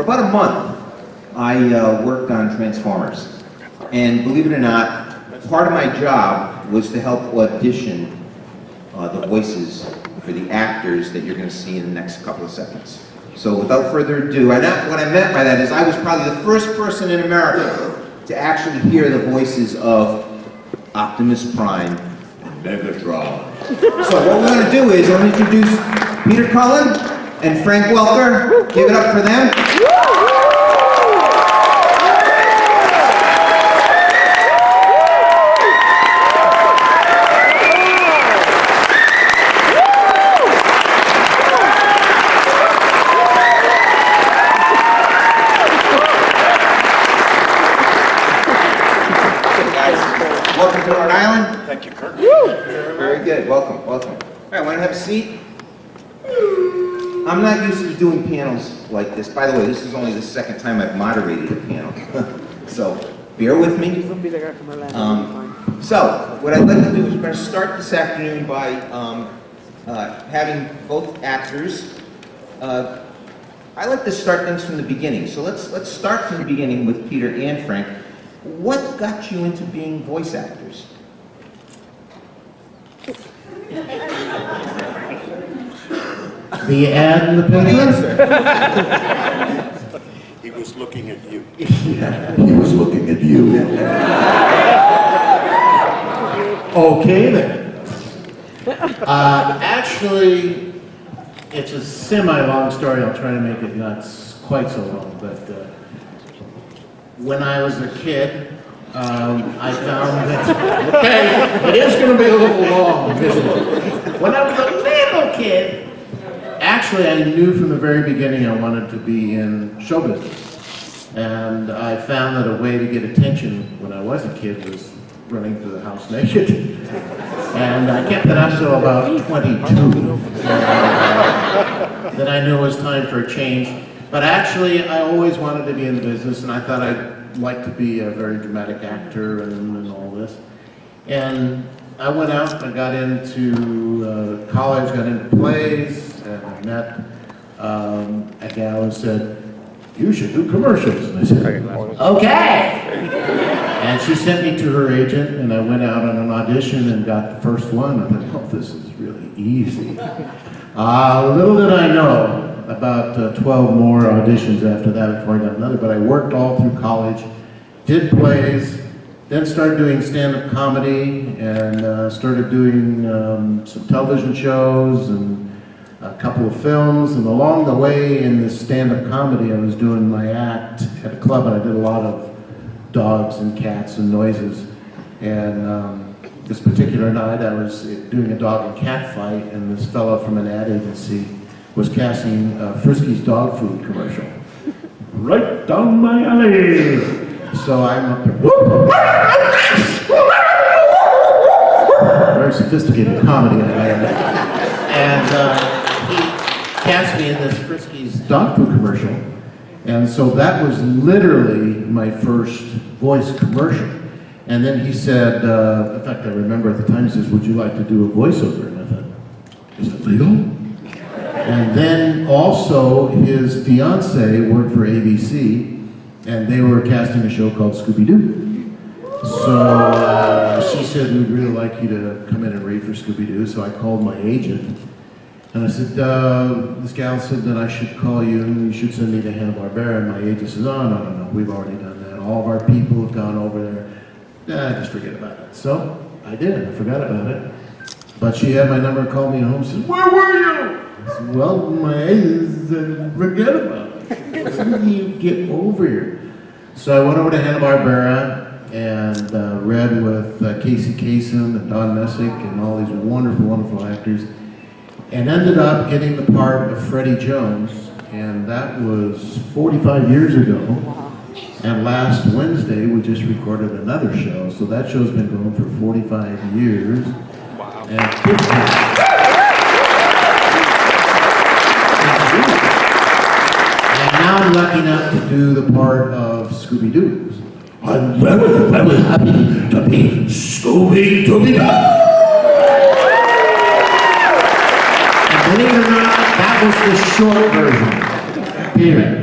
about a month, I worked on Transformers. And believe it or not, part of my job was to help audition the voices for the actors that you're going to see in the next couple of seconds. So without further ado, what I meant by that is I was probably the first person in America to actually hear the voices of Optimus Prime and Megatron. So what we're going to do is I'm going to introduce Peter Cullen and Frank Welker. Give it up for them. Welcome to Rhode Island. Thank you, Kirk. Very good. Welcome, welcome. All right, want to have a seat? I'm not used to doing panels like this. By the way, this is only the second time I've moderated a panel. So bear with me. So what I'd like to do is we're going to start this afternoon by having both actors. I like to start things from the beginning. So let's start from the beginning with Peter and Frank. What got you into being voice actors? The ad in the picture? He was looking at you. Yeah, he was looking at you. Okay then. Actually, it's a semi-long story. I'll try to make it not quite so long, but when I was a kid, I found that, okay, it is going to be a little long, isn't it? When I was a little kid, actually I knew from the very beginning I wanted to be in show business. And I found that a way to get attention when I was a kid was running through the house naked. And I kept it up until about 22. Then I knew it was time for a change. But actually, I always wanted to be in the business, and I thought I'd like to be a very dramatic actor and all this. And I went out and got into college, got into plays, and I met a gal who said, "You should do commercials." And I said, "Okay." And she sent me to her agent, and I went out on an audition and got the first one. I thought, "Oh, this is really easy." Little did I know, about 12 more auditions after that before I got another, but I worked all through college, did plays, then started doing stand-up comedy, and started doing some television shows and a couple of films, and along the way in this stand-up comedy I was doing my act at a club, and I did a lot of dogs and cats and noises, and this particular night I was doing a dog and cat fight, and this fellow from an ad agency was casting Frisky's dog food commercial. Right down my alley. So I'm up there. Very sophisticated comedy. And he cast me in this Frisky's dog food commercial. And so that was literally my first voice commercial. And then he said, in fact I remember at the time, he says, "Would you like to do a voiceover?" And I thought, "Is it legal?" And then also his fiance worked for ABC, and they were casting a show called Scooby-Doo. So she said, "We'd really like you to come in and read for Scooby-Doo." So I called my agent, and I said, this gal said that I should call you, and you should send me to Hanna-Barbera. And my agent says, "Oh, no, we've already done that. All of our people have gone over there. Just forget about it." So I did. I forgot about it. But she had my number and called me home and said, "Where were you?" I said, "Well, my agent said, forget about it. When do you get over here?" So I went over to Hanna-Barbera and read with Casey Kasem and Don Messick and all these wonderful, wonderful actors, and ended up getting the part of Freddie Jones, and that was 45 years ago. And last Wednesday, we just recorded another show, so that show's been going for 45 years. Wow. And now I'm lucky enough to do the part of Scooby-Doo. I'm very, very happy to be Scooby-Doo. And believe it or not, that was the short version. Period.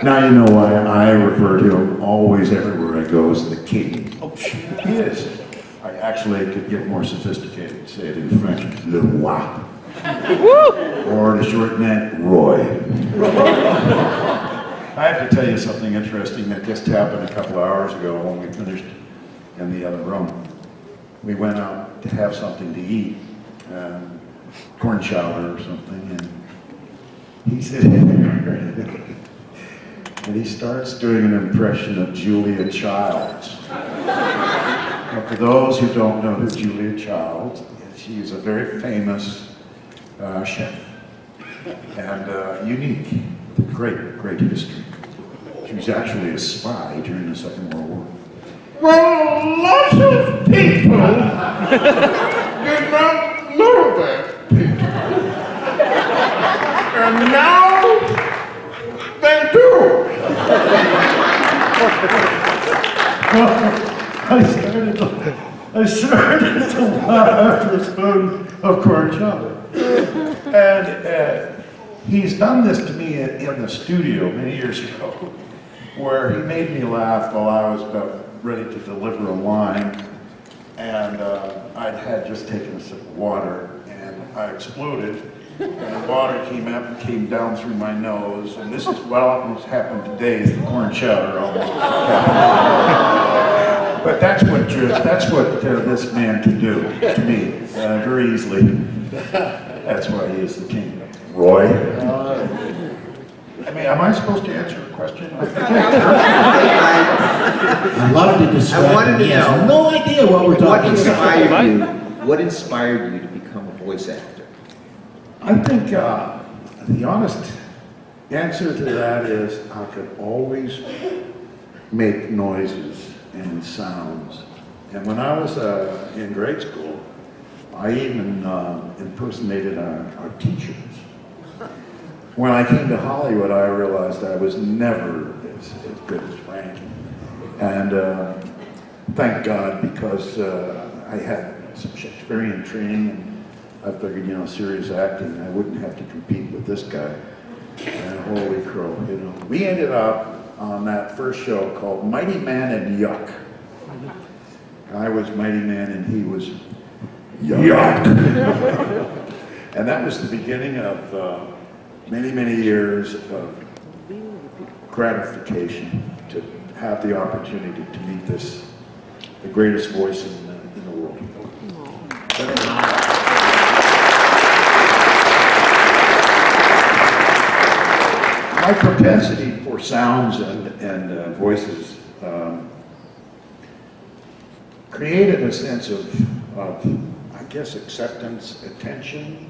Now you know why I refer to him always everywhere I go as the king. Oh, he is. I actually could get more sophisticated, say it in French, le roi. Or to shorten that, Roy. I have to tell you something interesting that just happened a couple of hours ago when we finished in the other room. We went out to have something to eat, corn chowder or something, and he said, and he starts doing an impression of Julia Childs. Now, for those who don't know who Julia Childs is, she is a very famous chef and unique, with a great history. She was actually a spy during the Second World War. Well, lots of people did not know that, Peter. And now they do. I started to laugh after a spoon of corn chowder. And he's done this to me in the studio many years ago, where he made me laugh while I was about ready to deliver a line, and I'd had just taken a sip of water, and I exploded, and the water came down through my nose, and this is what almost happened today, is the corn chowder almost happened. But that's what this man can do to me very easily. That's why he is the king. Roy? I mean, am I supposed to answer a question? I love to describe. I wanted to He has know no idea what we're talking about. What inspired you to become a voice actor? I think the honest answer to that is I could always make noises and sounds. And when I was in grade school, I even impersonated our teachers. When I came to Hollywood, I realized I was never as good as Frank. And thank God, because I had some Shakespearean training, and I figured, you know, serious acting, I wouldn't have to compete with this guy. And holy crow, you know. We ended up on that first show called Mighty Man and Yuck. I was Mighty Man and he was Yuck. And that was the beginning of many years of gratification to have the opportunity to meet the greatest voice in the world. My propensity for sounds and voices created a sense of, I guess, acceptance, attention.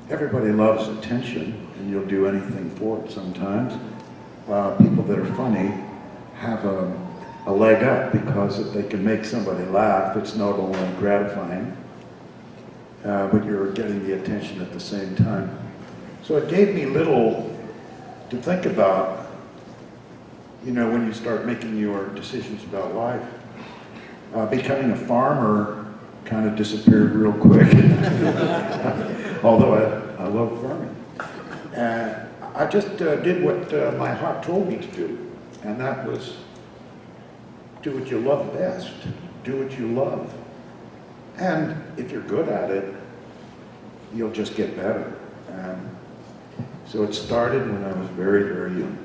Everybody loves attention, and you'll do anything for it sometimes. People that are funny have a leg up, because if they can make somebody laugh, it's not only gratifying, but you're getting the attention at the same time. So it gave me little to think about, you know, when you start making your decisions about life. Becoming a farmer kind of disappeared real quick, although I love farming. I just did what my heart told me to do, and that was do what you love best, do what you love. And if you're good at it, you'll just get better. So it started when I was very young.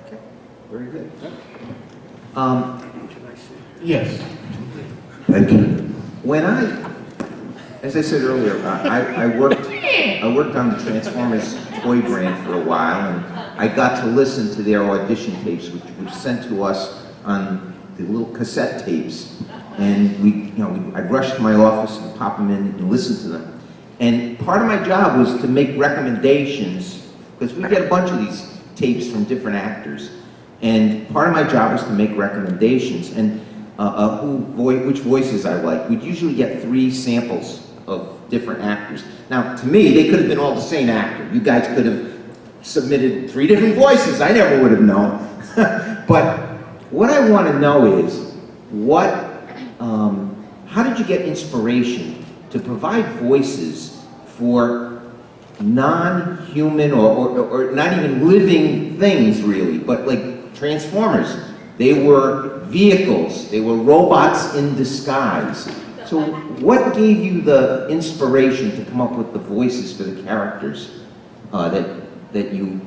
Okay, very good. Yes. Thank you. When as I said earlier, I worked on the Transformers toy brand for a while, and I got to listen to their audition tapes, which were sent to us on the little cassette tapes. And I'd rush to my office and pop them in and listen to them. And part of my job was to make recommendations, because we get a bunch of these tapes from different actors. And part of my job was to make recommendations and which voices I like. We'd usually get 3 samples of different actors. Now, to me, they could have been all the same actor. You guys could have submitted 3 different voices. I never would have known. But what I want to know is, how did you get inspiration to provide voices for non-human or not even living things really, but like Transformers. They were vehicles, they were robots in disguise. So what gave you the inspiration to come up with the voices for the characters that you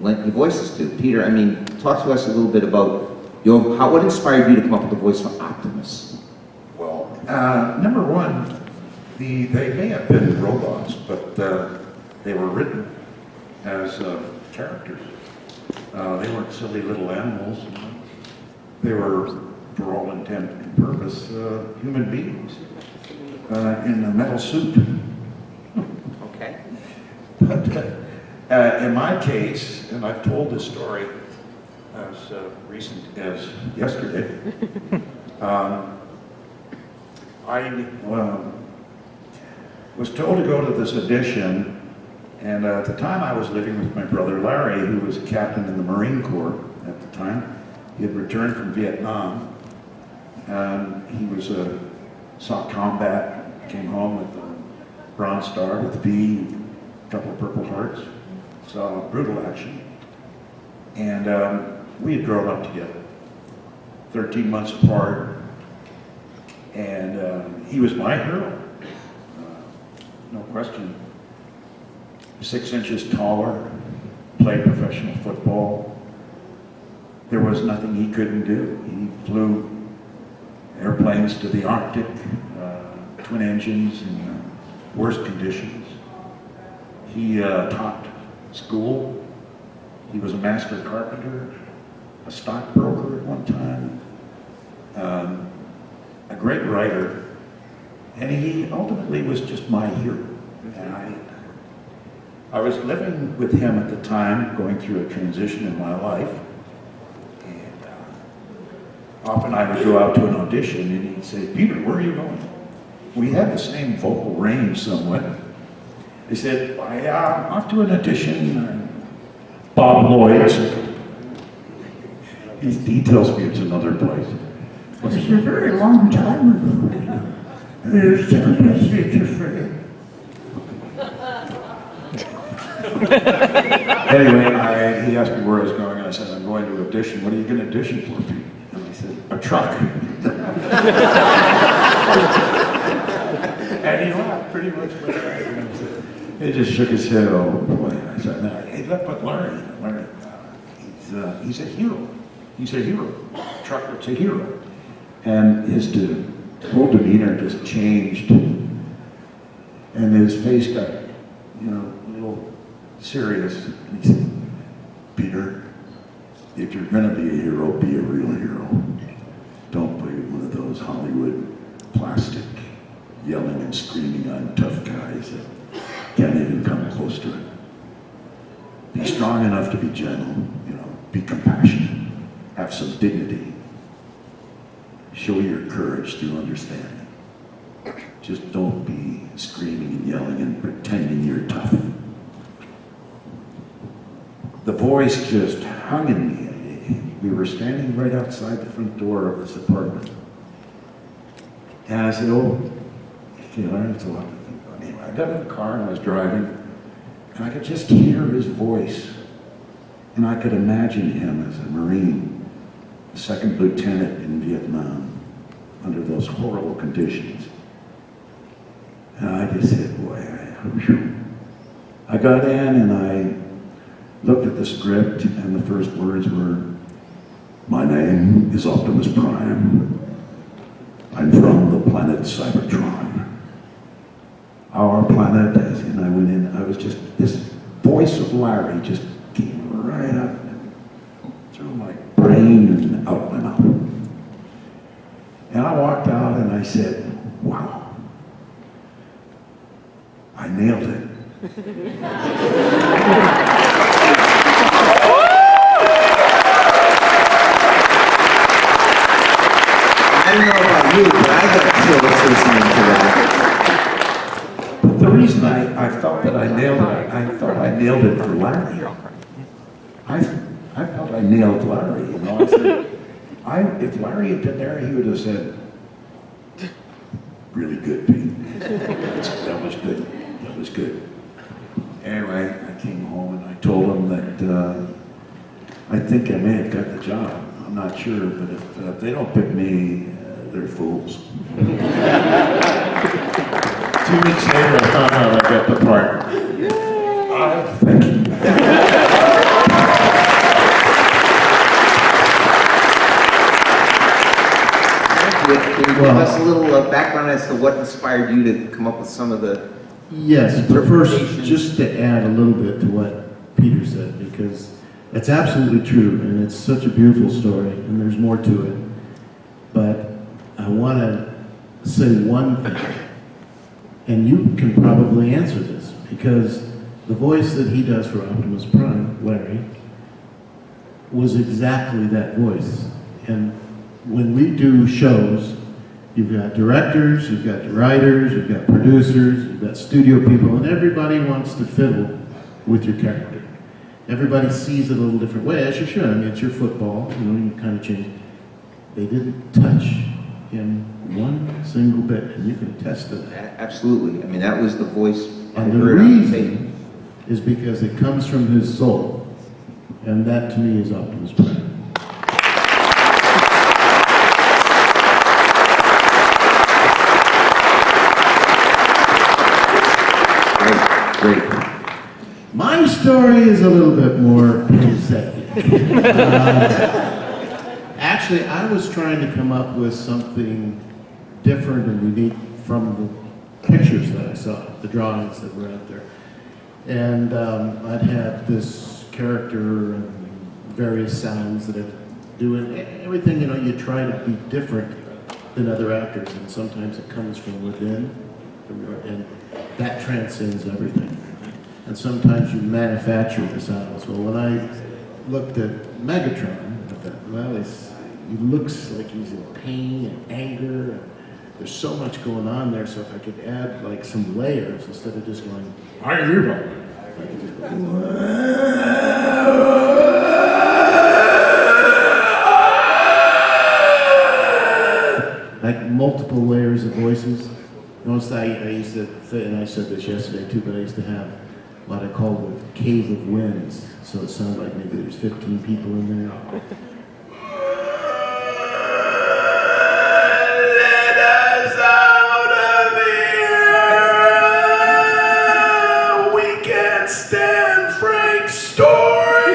lent your voices to? Peter, I mean, talk to us a little bit about what inspired you to come up with the voice for Optimus? Well, number one, they may have been robots, but they were written as characters. They weren't silly little animals. They were, for all intent and purpose, human beings in a metal suit. Okay. But in my case, and I've told this story as recent as yesterday, I was told to go to this audition, and at the time I was living with my brother Larry, who was a captain in the Marine Corps at the time. He had returned from Vietnam, and he saw combat, came home with a Bronze Star with a V, a couple of Purple Hearts, saw brutal action, and we had grown up together, 13 months apart, and he was my hero, no question. 6 inches taller, played professional football. There was nothing he couldn't do. He flew airplanes to the Arctic, twin engines in worst conditions. He taught school. He was a master carpenter, a stockbroker at one time, a great writer, and he ultimately was just my hero. And I was living with him at the time, going through a transition in my life, and often I would go out to an audition and he'd say, "Peter, where are you going?" We had the same vocal range somewhat. He said, "I'm off to an audition, Bob Lloyd's." He tells me it's another place. It's a very long time ago. There's Anyway, he asked me where I was going, and I said, "I'm going to audition." "What are you going to audition for, Pete?" And he said, "A truck." And he laughed pretty much with that. He just shook his head. "Oh boy." I said, "No, hey, but Larry, he's a hero. He's a hero. Trucker's a hero." And his whole demeanor just changed, and his face got, a little serious. And he said, "Peter, if you're going to be a hero, be a real hero. Don't be one of those Hollywood plastic yelling and screaming on tough guys that can't even come close to it. Be strong enough to be gentle, be compassionate, have some dignity. Show your courage through understanding. Just don't be screaming and yelling and pretending you're tough." The voice just hung in me. We were standing right outside the front door of this apartment. And I said, "Oh, that's a lot to think about." Anyway, I got in the car and I was driving, and I could just hear his voice. And I could imagine him as a Marine, a second lieutenant in Vietnam, under those horrible conditions. And I just said, boy, I got in and I looked at the script, and the first words were, "My name is Optimus Prime. I'm from the planet Cybertron. Our planet," and I went in, this voice of Larry just came right up through my brain and out my mouth. And I walked out and I said, "Wow, I nailed it." I don't know about you, but I got chills listening to that. But the reason I felt that I nailed it, I thought I nailed it for Larry. I felt I nailed Larry, I said, if Larry had been there, he would have said, "Really good, Pete. That was good. That was good." Anyway, I came home and I told them that I think I may have got the job. I'm not sure, but if they don't pick me, they're fools. 2 weeks later, I found out I got the part. Thank you. Can you give us a little background as to what inspired you to come up with some of the... Yes, but first, just to add a little bit to what Peter said, because it's absolutely true, and it's such a beautiful story, and there's more to it. But I want to say one thing, and you can probably answer this, because the voice that he does for Optimus Prime, Larry, was exactly that voice. And when we do shows, you've got directors, you've got writers, you've got producers, you've got studio people, and everybody wants to fiddle with your character. Everybody sees it a little different way, as you should. I mean, it's your football, you know, you kind of change. They didn't touch him one single bit, and you can attest to that. Absolutely. I mean, that was the voice I And the heard on the tape. reason is because it comes from his soul, and that to me is Optimus Prime. Great. My story is a little bit more prosaic. Actually, I was trying to come up with something different and unique from the pictures that I saw, the drawings that were out there. And I'd had this character and various sounds that I'd do, and everything, you know, you try to be different than other actors, and sometimes it comes from within, and that transcends everything. And sometimes you manufacture the sounds. Well, when I looked at Megatron, I thought, well, he looks like he's in pain and anger, and there's so much going on there, so if I could add like some layers instead of just going, I could just go, like multiple layers of voices. Notice I used to say, and I said this yesterday too, but I used to have what I call the cave of winds. So it sounded like maybe there's 15 people in there. Let us out of here! We can't stand Frank's story!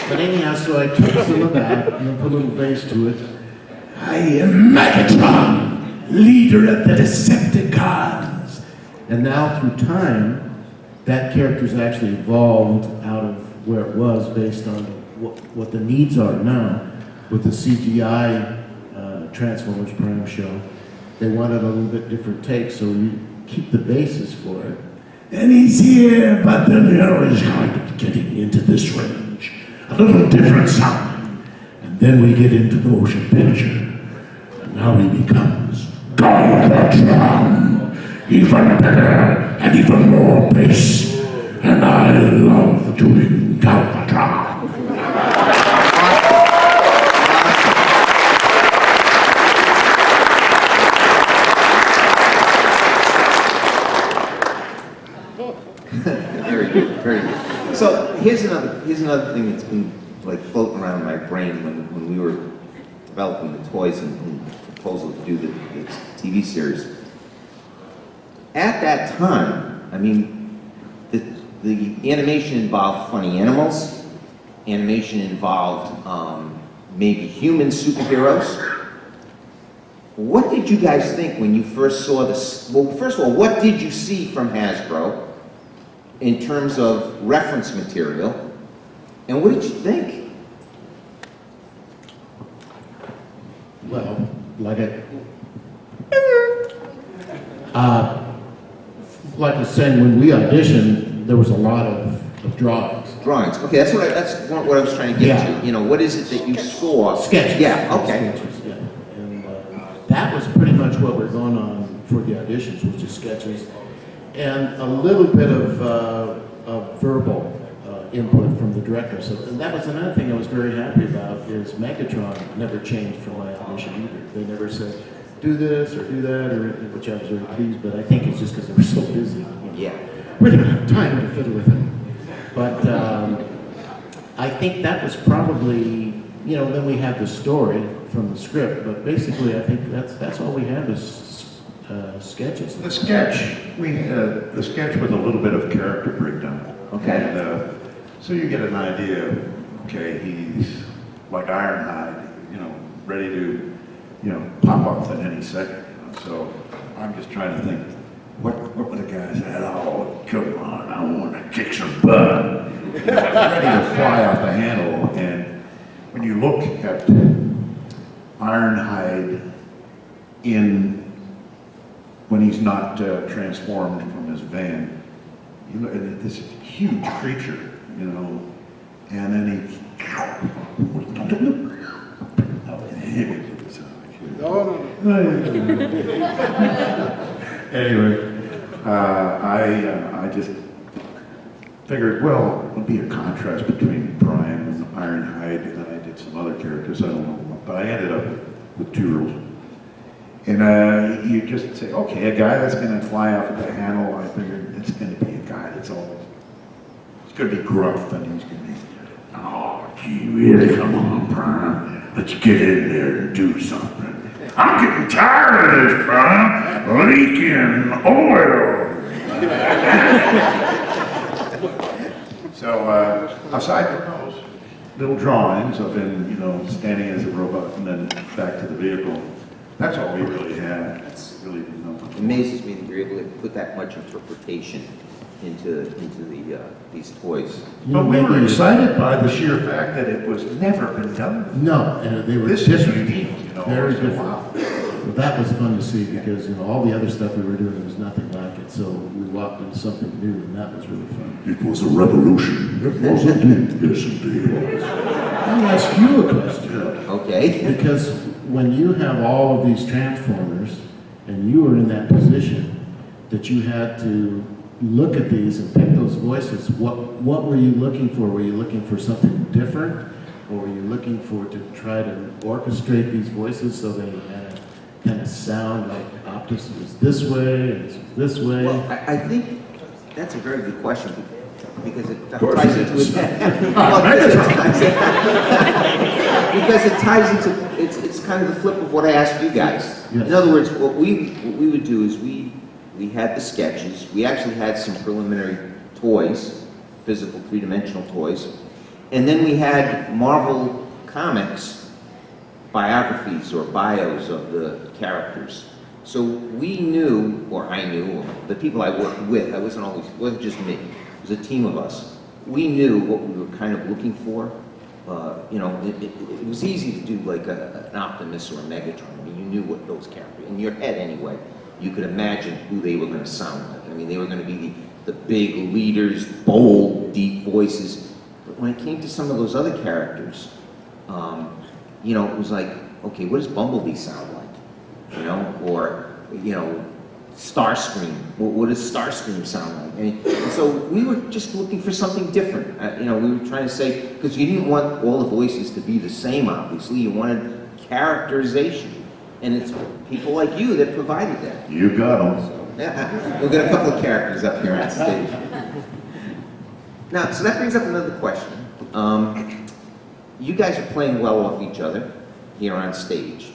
But anyhow, so I took some of that and put a little bass to it. I am Megatron, leader of the Decepticons. And now through time, that character's actually evolved out of where it was based on what the needs are now. With the CGI Transformers Prime show, they wanted a little bit different take, so you keep the basis for it. And he's here, but then the arrow is kind of getting into this range. A little different sound. And then we get into the motion picture. And now he becomes Galvatron. Even better and even more bass. And I love doing Galvatron. Very good, very good. So here's another thing that's been like floating around in my brain when we were developing the toys and the proposal to do the TV series. At that time, I mean, the animation involved funny animals. Animation involved maybe human superheroes. What did you guys think when you first saw this? Well, first of all, what did you see from Hasbro in terms of reference material? And what did you think? Well, like I was saying, when we auditioned, there was a lot of drawings. Drawings. Okay, that's what I was trying to get to. You know, what is it that you saw? Sketches. Yeah. Okay. Sketches, yeah. And that was pretty much what we're going on for the auditions, was just sketches, and a little bit of verbal input from the director. So, and that was another thing I was very happy about, is Megatron never changed from my audition either. They never said, do this or do that, or which I was very pleased, but I think it's just because they were so busy. You know. Yeah. We didn't have time to fiddle with him. But I think that was probably, you know, then we had the story from the script, but basically I think that's all we had was sketches. The sketch, the sketch with a little bit of character breakdown. Okay. And, so you get an idea, okay, he's like Ironhide, you know, ready to, you know, pop off at any second. You know? So I'm just trying to think, what would the guy say? Oh, come on, I want to kick some butt. Ready to fly off the handle. And when you look at Ironhide when he's not transformed from his van, you look at this huge creature, you know, and then he. Anyway, I just figured, well, it would be a contrast between Prime and Ironhide, and then I did some other characters, I don't know, but I ended up with two rules. And you just say, okay, a guy that's going to fly off at the handle, I figured it's going to be a guy that's all, it's going to be gruff, and he's going to be, oh, gee, really, come on, Prime, let's get in there and do something. I'm getting tired of this, Prime, leaking oil. So, aside from those little drawings of him, you know, standing as a robot and then back to the vehicle, that's all we really had. That's really, you know. It amazes me that you're able to put that much interpretation into these toys. But we were excited by the sheer fact that it was never been done. No, and they were This different. is unique, you know. Very so, different. wow. Well, that was fun to see because, you know, all the other stuff we were doing was nothing like it. So we walked into something new, and that was really fun. It was a revolution. It was indeed. Yes, indeed. Let me ask you a question. Okay. Because when you have all of these Transformers, and you were in that position, that you had to look at these and pick those voices, what were you looking for? Were you looking for something different? Or were you looking for to try to orchestrate these voices so they had a kind of sound like Optimus was this way and this way? Well, I think that's a very good question because it course ties it into is. because it ties into it's kind of the flip of what I asked you guys. Yes. In other words, what we would do is we had the sketches. We actually had some preliminary toys, physical three-dimensional toys, and then we had Marvel Comics biographies or bios of the characters. So we knew, or I knew, or the people I worked with, it wasn't just me, it was a team of us. We knew what we were kind of looking for. You know, it was easy to do like an Optimus or a Megatron. I mean, you knew what those characters, in your head anyway, you could imagine who they were going to sound like. I mean, they were going to be the big leaders, bold, deep voices. But when it came to some of those other characters, you know, it was like, okay, what does Bumblebee sound like? You know, or, you know, Starscream. What does Starscream sound like? I mean, and so we were just looking for something different. You know, we were trying to say, because you didn't want all the voices to be the same, obviously. You wanted characterization. And it's people like you that provided that. You got them. So, yeah, we've got a couple of characters up here on stage. Now, so that brings up another question. You guys are playing well off each other here on stage.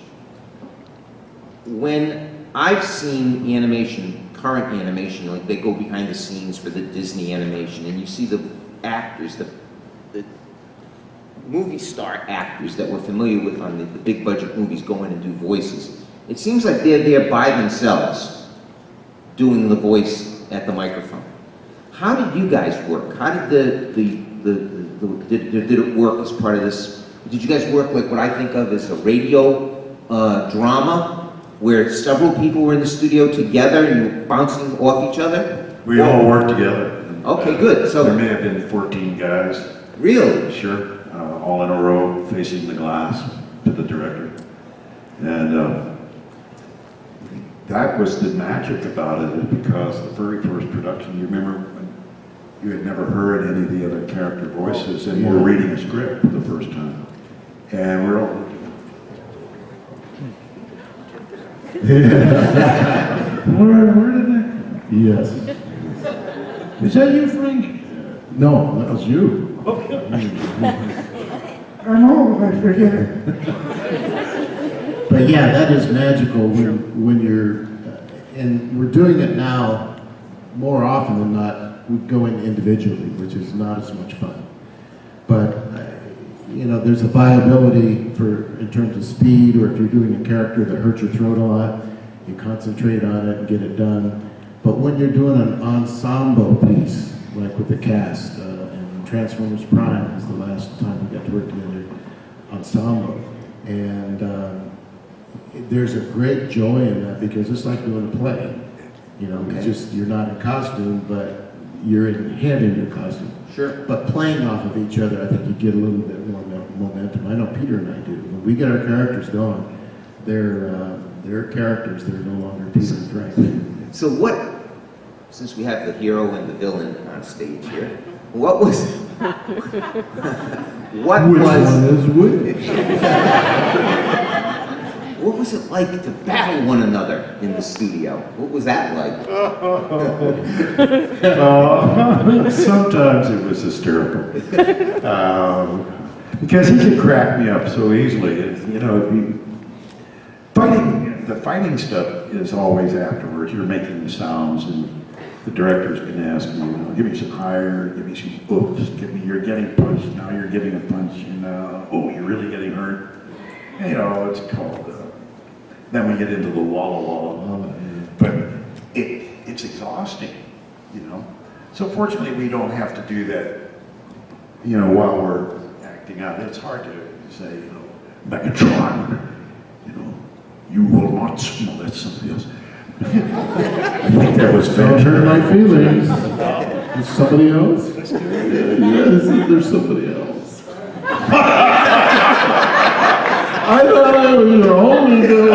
When I've seen animation, current animation, like they go behind the scenes for the Disney animation, and you see the actors, the movie star actors that we're familiar with on the big budget movies go in and do voices. It seems like they're there by themselves doing the voice at the microphone. How did you guys work? How did did it work as part of this? Did you guys work like what I think of as a radio drama, where several people were in the studio together and you were bouncing off each other? We all worked together. Okay, good. So there may have been 14 guys. Really? Sure. All in a row, facing the glass to the director. And that was the magic about it, because the very first production, you remember when you had never heard any of the other character voices, and you were reading a script for the first time. And we're all Where did that? Yes. Is that you, Frank? No, that was you. I'm old, I forget it. But yeah, that is magical when you're, and we're doing it now more often than not. We go in individually, which is not as much fun. But you know, there's a viability in terms of speed, or if you're doing a character that hurts your throat a lot, you concentrate on it and get it done. But when you're doing an ensemble piece, like with the cast, and Transformers Prime is the last time we got to work together, ensemble, and there's a great joy in that because it's like doing a play. You know, it's just, you're not in costume, but you're in your costume. Sure. But playing off of each other, I think you get a little bit more momentum. I know Peter and I do. When we get our characters going, they're characters. They're no longer Peter and Frank. So since we have the hero and the villain on stage here, what was what was it like to battle one another in the studio? What was that like? Sometimes it was hysterical. Because he could crack me up so easily. You know, the fighting stuff is always afterwards. You're making the sounds, and the director's going to ask you, give me some higher, give me some oops, you're getting punched, now you're getting a punch, and oh, you're really getting hurt. You know, it's called, then we get into the walla. But it's exhausting, you know. So fortunately, we don't have to do that, you know, while we're acting out. It's hard to say, you know, Megatron, you know, you will not, no, that's somebody else. I think that was Don't hurt my feelings. Is somebody else? Yes, there's somebody else. I thought I was your only girl.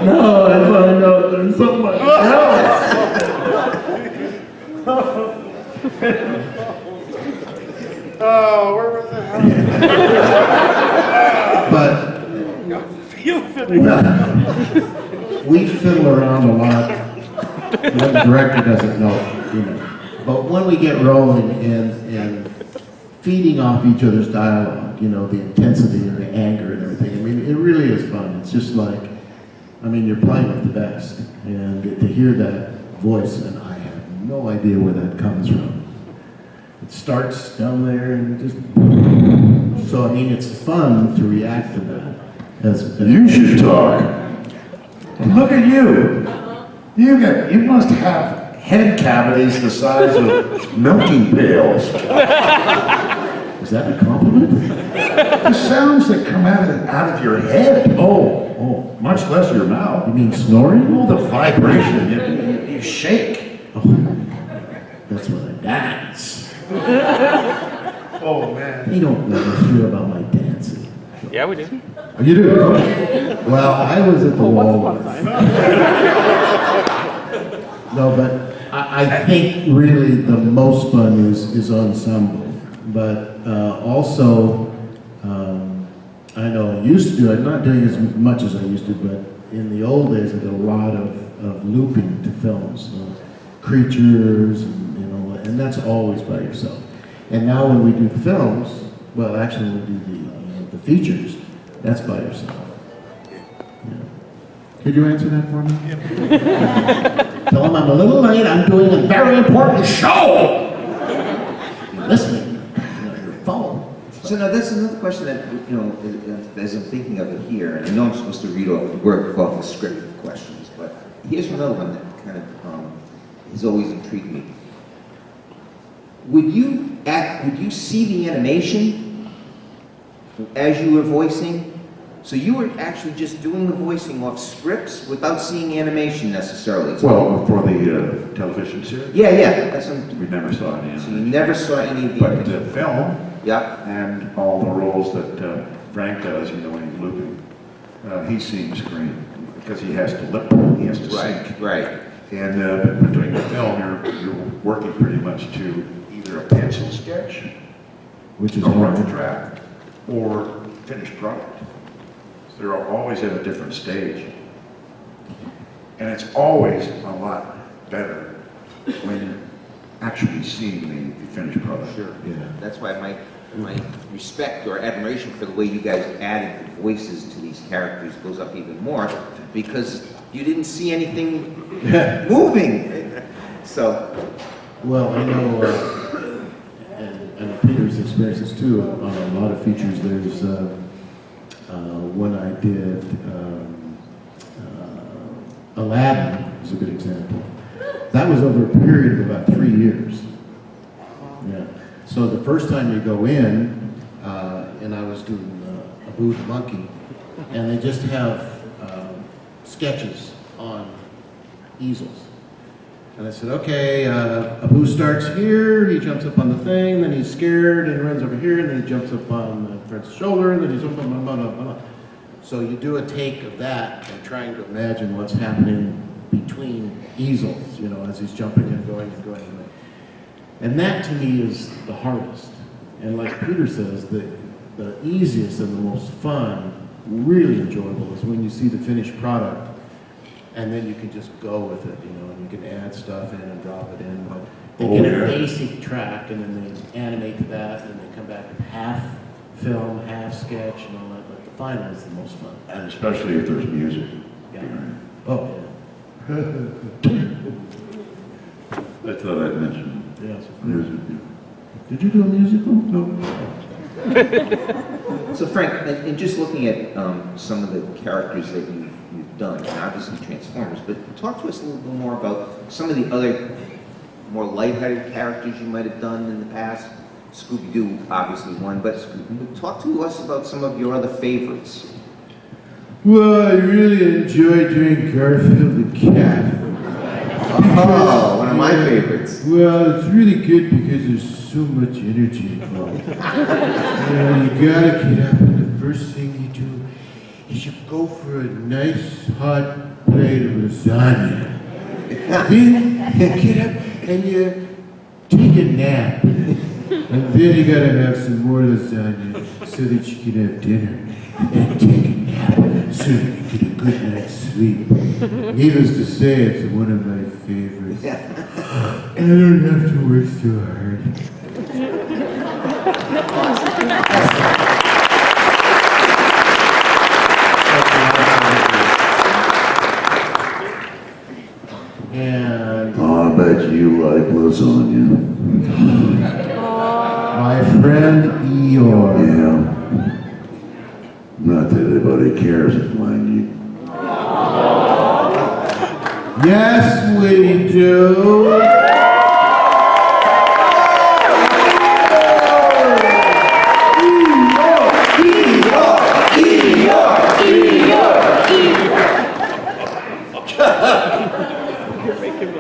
Now I find out there's somebody else. Oh, where was that? But we fiddle around a lot. The director doesn't know, you know. But when we get rolling and feeding off each other's dialogue, you know, the intensity and the anger and everything, I mean, it really is fun. It's just like, I mean, you're playing with the best. And to hear that voice, and I have no idea where that comes from. It starts down there and just... So, I mean, it's fun to react to that. You should talk. Look at you. You must have head cavities the size of milking pails. Is that a compliment? The sounds that come out of your head. Oh, much less your mouth. You mean snoring? Oh, the vibration. You shake. Oh, that's when I dance. Oh, man. You don't ever hear about my dancing. Yeah, we do. Oh, you do? Well, I was at the wall. No, but I think really the most fun is ensemble. But also, I know I used to do it, I'm not doing as much as I used to, but in the old days I did a lot of looping to films. Creatures, and, you know, and that's always by yourself. And now when we do the films, well, actually when we do the features, that's by yourself. Yeah. Could you answer that for me? Yeah. Tell him I'm a little late. I'm doing a very important show. You're listening on your phone. So now that's another question that, you know, as I'm thinking of it here, and I know I'm supposed to work off the script questions, but here's another one that kind of has always intrigued me. Would you see the animation as you were voicing? So you were actually just doing the voicing off scripts without seeing animation necessarily? Well, for the television series? Yeah. That's We never saw any. so you never saw any of the But the film Yeah. and all the roles that Frank does, you know, when he's looping, he seems screen because he has to lip, he has to sync. Right. And but doing the film, you're working pretty much to either a pencil sketch, Which is a rough hard. draft, or finished product. They're always at a different stage. And it's always a lot better when you're actually seeing the finished product. Sure. Yeah. That's why my respect or admiration for the way you guys added the voices to these characters goes up even more, because you didn't see anything moving. So, Well, I know, and Peter's experienced this too, on a lot of features. There's when I did Aladdin is a good example. That was over a period of about 3 years. Yeah. So the first time you go in, and I was doing Abu the monkey, and they just have sketches on easels. And I said, okay, Abu starts here, he jumps up on the thing, then he's scared and runs over here, and then he jumps up on Fred's shoulder, and then he's up on blah, blah, blah, blah. So you do a take of that and trying to imagine what's happening between easels, you know, as he's jumping and going and going and going. And that to me is the hardest. And like Peter says, the easiest and the most fun, really enjoyable is when you see the finished product and then you can just go with it, you know, and you can add stuff in and drop it in. But they get a basic track and then they animate that and they come back with half film, half sketch and all that. But the final is the most fun. And especially if there's music. Yeah. Oh, yeah. I thought I'd mention Yes. music. Did you do a musical? No. so Frank, and just looking at some of the characters that you've done, and obviously Transformers, but talk to us a little bit more about some of the other more lighthearted characters you might have done in the past. Scooby-Doo, obviously one, but talk to us about some of your other favorites. Well, I really enjoy doing Garfield the Cat. Oh, one of my favorites. Well, it's really good because there's so much energy involved. You gotta get up, and the first thing you do is you go for a nice hot plate of lasagna. Then you get up and you take a nap. And then you gotta have some more lasagna so that you can have dinner and take a nap so that you get a good night's sleep. Needless to say, it's one of my favorites. I don't have to work so hard. And I bet you like lasagna. my friend Eeyore. Yeah. Not that anybody cares, mind you. Yes, we do.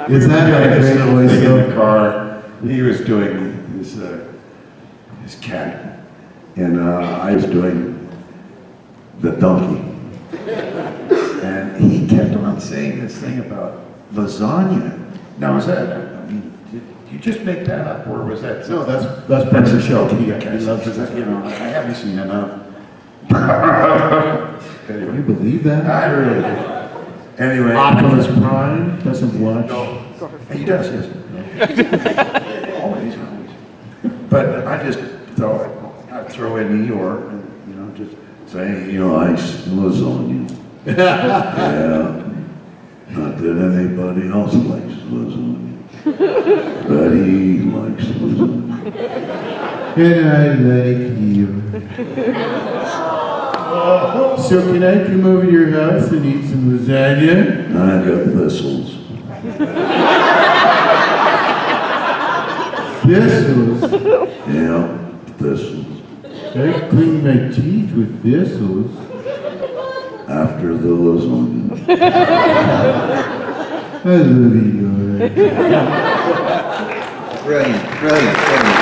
Is that a great voice in though? the car? He was doing his cat, and I was doing the donkey. And he kept on saying this thing about lasagna. Now, is that, I mean, did you just make that up, or was that? No, that's That's part a of the show. He He loves that. You know, I haven't seen enough. Can you believe that? I really do. Anyway. Optimus Prime doesn't watch. No, he does, yes. Always. But I just thought I'd throw in Eeyore and, you know, just say, you know, I lasagna. Yeah. Not that anybody else likes lasagna. But he likes lasagna. And I like Eeyore. So can I come over to your house and eat some lasagna? I got thistles. Thistles? Yeah, thistles. I clean my teeth with thistles. After the lasagna. I love Eeyore. Brilliant, brilliant, brilliant.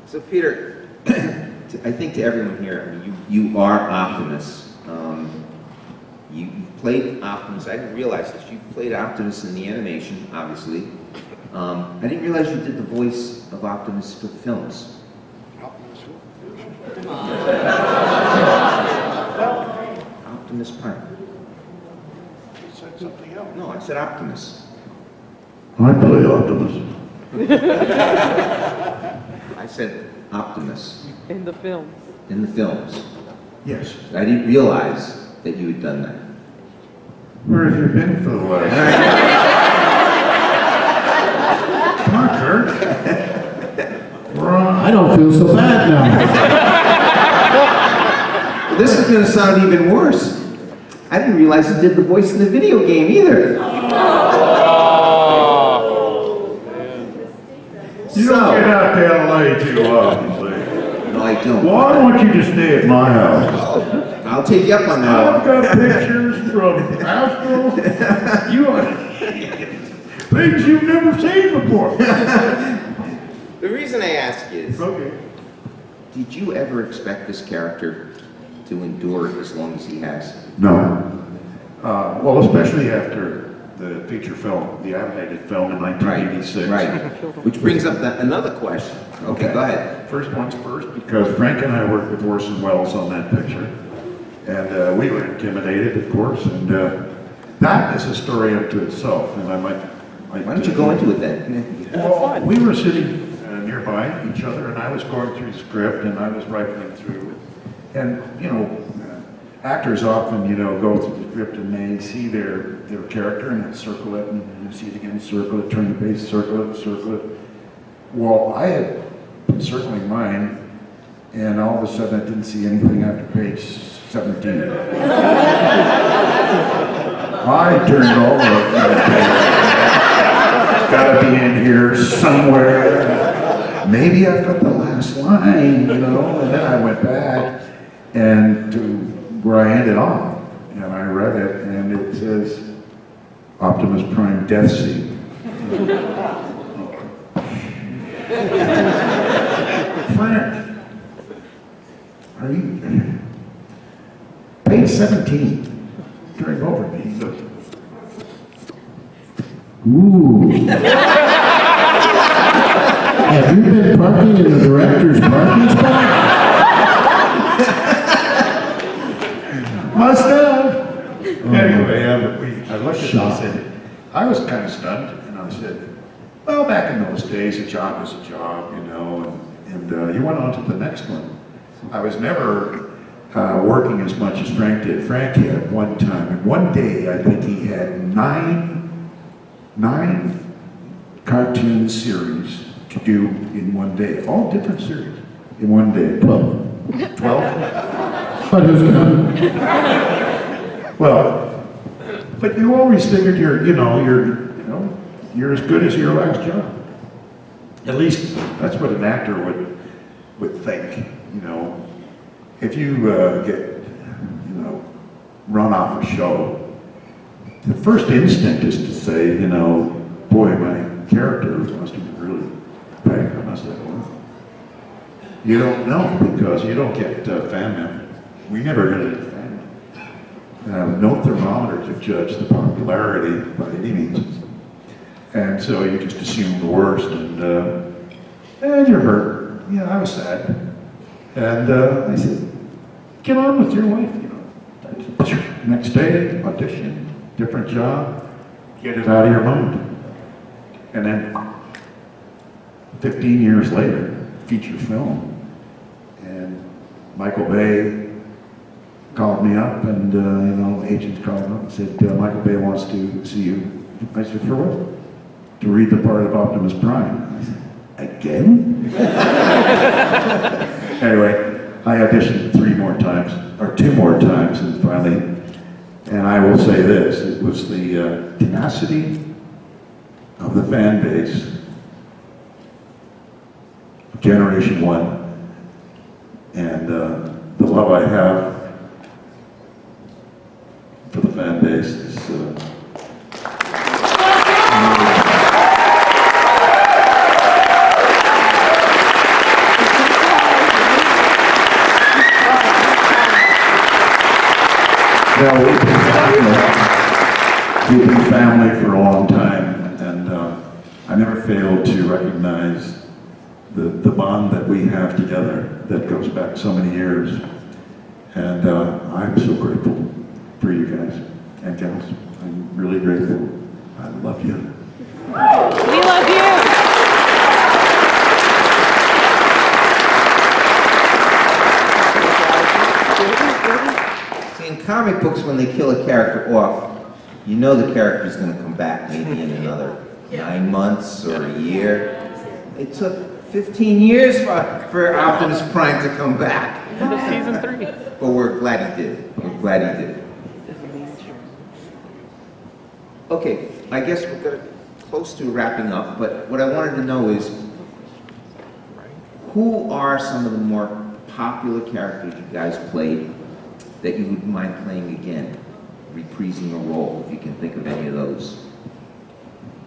So Peter, I think to everyone here, I mean, you are Optimus. You've played Optimus. I didn't realize this. You've played Optimus in the animation, obviously. I didn't realize you did the voice of Optimus for the films. Optimus Prime. You said something else. No, I said Optimus. I play Optimus. I said Optimus In the films. in the films. Yes. I didn't realize that you had done that. Where have you been for the last? Come on, Kirk. We're on. I don't feel so bad now. This is going to sound even worse. I didn't realize you did the voice in the video game either. You don't get out to LA too often, No, I don't. Well, I want you to stay at my house. I'll take you up on that. I've got pictures from Hasbro. You things you've never seen before. The reason I ask is, Okay. did you ever expect this character to endure as long as he has? No. Well, especially after the feature film, the animated film in 1986. Right. Which brings up another question. Okay, go ahead. First one's first, because Frank and I worked with Orson Welles on that picture. And we were intimidated, of course, and that is a story unto itself. And I might Why don't you go into it then? Well, we were sitting nearby each other, and I was going through the script, and I was rifling through it. And, you know, actors often, you know, go through the script and they see their character and then circle it, and you see it again, circle it, turn the page, circle it, circle it. Well, I had been circling mine, and all of a sudden I didn't see anything after page 17. I turned over. Gotta be in here somewhere. Maybe I've got the last line, you know, and then I went back and to where I ended off, and I read it, and it says, Optimus Prime death scene. Frank, are you, page 17, turning over me, look. Ooh. Have you been parking in the director's parking spot? Must have. Anyway, I looked at it and I said, I was kind of stunned, and I said, well, back in those days, a job was a job, you know, and you went on to the next one. I was never working as much as Frank did. Frank had one time, and one day, I think he had nine cartoon series to do in one day, all different series in one day. 12. 12? But who's counting? Well, but you always figured you're as good as your last job. At least that's what an actor would think. You know, if you get run off a show, the first instinct is to say, you know, boy, my character must have been really bad. I must have won. You don't know because you don't get fan mail. We never got any fan mail. No thermometer to judge the popularity by any means. And so you just assume the worst, and you're hurt. Yeah, I was sad. And I said, get on with your life, you know. Next day, audition, different job, get it out of your mind. And then 15 years later, feature film, and Michael Bay called me up, and agents called him up and said, Michael Bay wants to see you. I said, for what? To read the part of Optimus Prime. I said, again? Anyway, I auditioned 2 more times, and finally, and I will say this, it was the tenacity of the fan base of Generation 1, and the love I have for the fan base is we've been family for a long time, and I never fail to recognize the bond that we have together that goes back so many years. And I'm so grateful for you guys and gals. I'm really grateful. I love you. We love you. See, in comic books, when they kill a character off, you know the character's going to come back maybe in another 9 months or a year. It took 15 years for Optimus Prime to come back. Season 3. But we're glad he did. We're glad he did. Okay, I guess we're close to wrapping up, but what I wanted to know is, who are some of the more popular characters you guys played that you wouldn't mind playing again? Reprising a role, if you can think of any of those.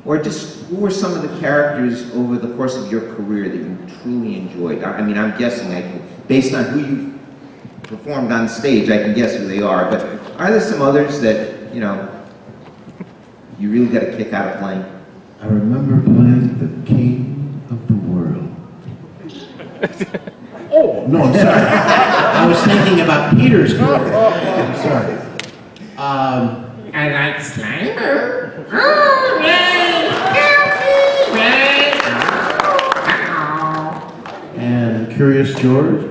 Or just, who were some of the characters over the course of your career that you truly enjoyed? I mean, I'm guessing, based on who you performed on stage, I can guess who they are, but are there some others that, you know, you really got a kick out of playing? I remember playing the King of the World. Oh, no, I'm sorry. I was thinking about Peter's character. I'm sorry. I like Slimer. Oh, yay! And Curious George.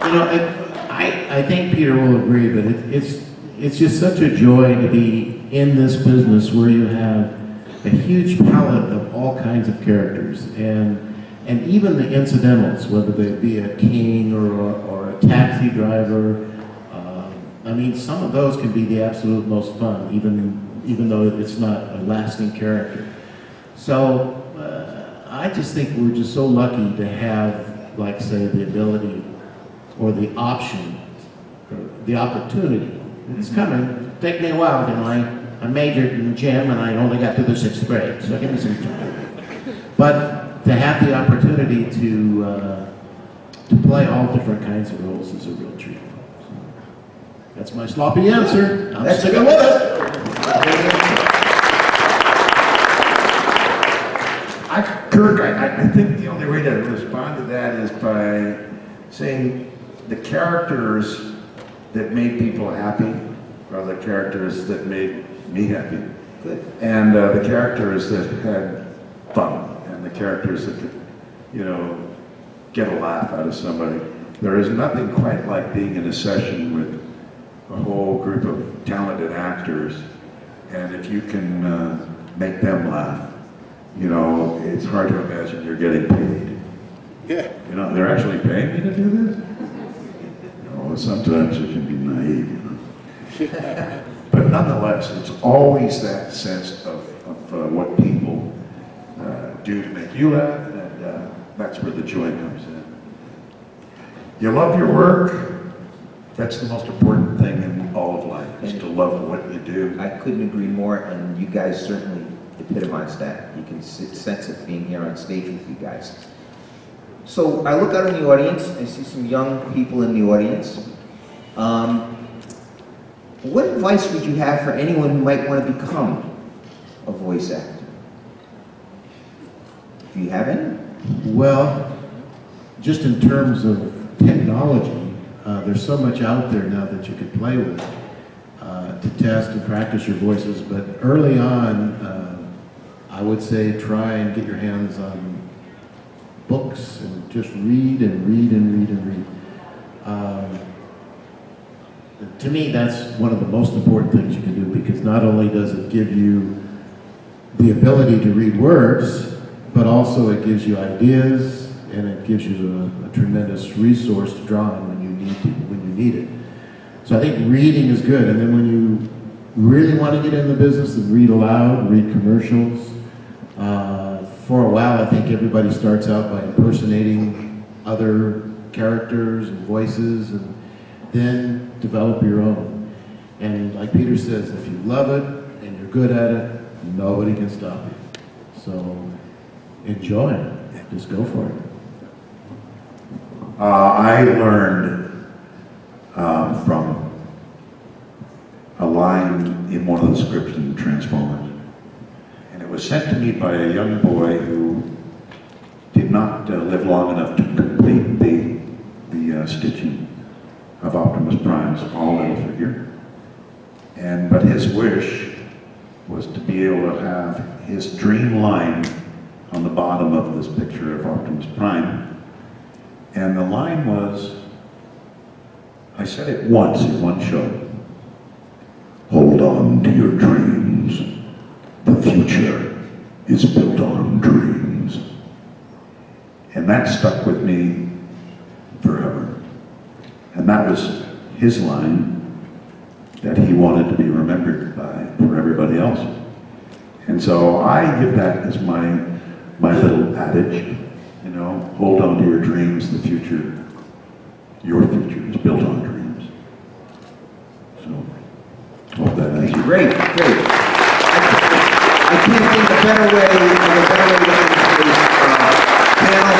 You know, I think Peter will agree, but it's just such a joy to be in this business where you have a huge palette of all kinds of characters, and even the incidentals, whether they be a king or a taxi driver. I mean, some of those can be the absolute most fun, even though it's not a lasting character. So I just think we're just so lucky to have, like, say, the ability or the option, or the opportunity. It's coming. Take me a while, you know. I majored in gym and I only got to the 6th grade, so give me some time. But to have the opportunity to play all different kinds of roles is a real treat. So that's my sloppy answer. I'm sticking with it. Kirk, I think the only way to respond to that is by saying the characters that made people happy are the characters that made me happy. Good. And the characters that had fun, and the characters that could, you know, get a laugh out of somebody. There is nothing quite like being in a session with a whole group of talented actors, and if you can make them laugh, you know, it's hard to imagine you're getting paid. Yeah. You know, they're actually paying me to do this? Oh, sometimes it can be naive, you know. But nonetheless, it's always that sense of what people do to make you laugh, and that's where the joy comes in. You love your work. That's the most important thing in all of life, is to love what you do. I couldn't agree more, and you guys certainly epitomize that. You can sense it being here on stage with you guys. So I look out in the audience, I see some young people in the audience. What advice would you have for anyone who might want to become a voice actor? Do you have any? Well, just in terms of technology, there's so much out there now that you can play with to test and practice your voices. But early on, I would say try and get your hands on books and just read and read and read and read. To me, that's one of the most important things you can do, because not only does it give you the ability to read words, but also it gives you ideas, and it gives you a tremendous resource to draw on when you need it. So I think reading is good, and then when you really want to get in the business, then read aloud, read commercials. For a while, I think everybody starts out by impersonating other characters and voices, and then develop your own. And like Peter says, if you love it and you're good at it, nobody can stop you. So enjoy. Just go for it. I learned from a line in one of the scripts in Transformers. And it was sent to me by a young boy who did not live long enough to complete the stitching of Optimus Prime's all-little figure. But his wish was to be able to have his dream line on the bottom of this picture of Optimus Prime. And the line was, I said it once in one show, "Hold on to your dreams. The future is built on dreams." And that stuck with me forever. And that was his line that he wanted to be remembered by for everybody else. And so I give that as my little adage, you know, hold on to your dreams, the future, your future is built on dreams. So, hope that answers. Great, great. I can't think of a better way to end today's panel.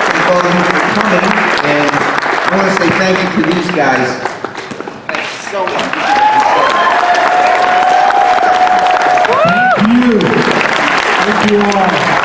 Thank all of you for coming, and I want to say thank you to these guys. Thanks so much. Thank you. Thank you all.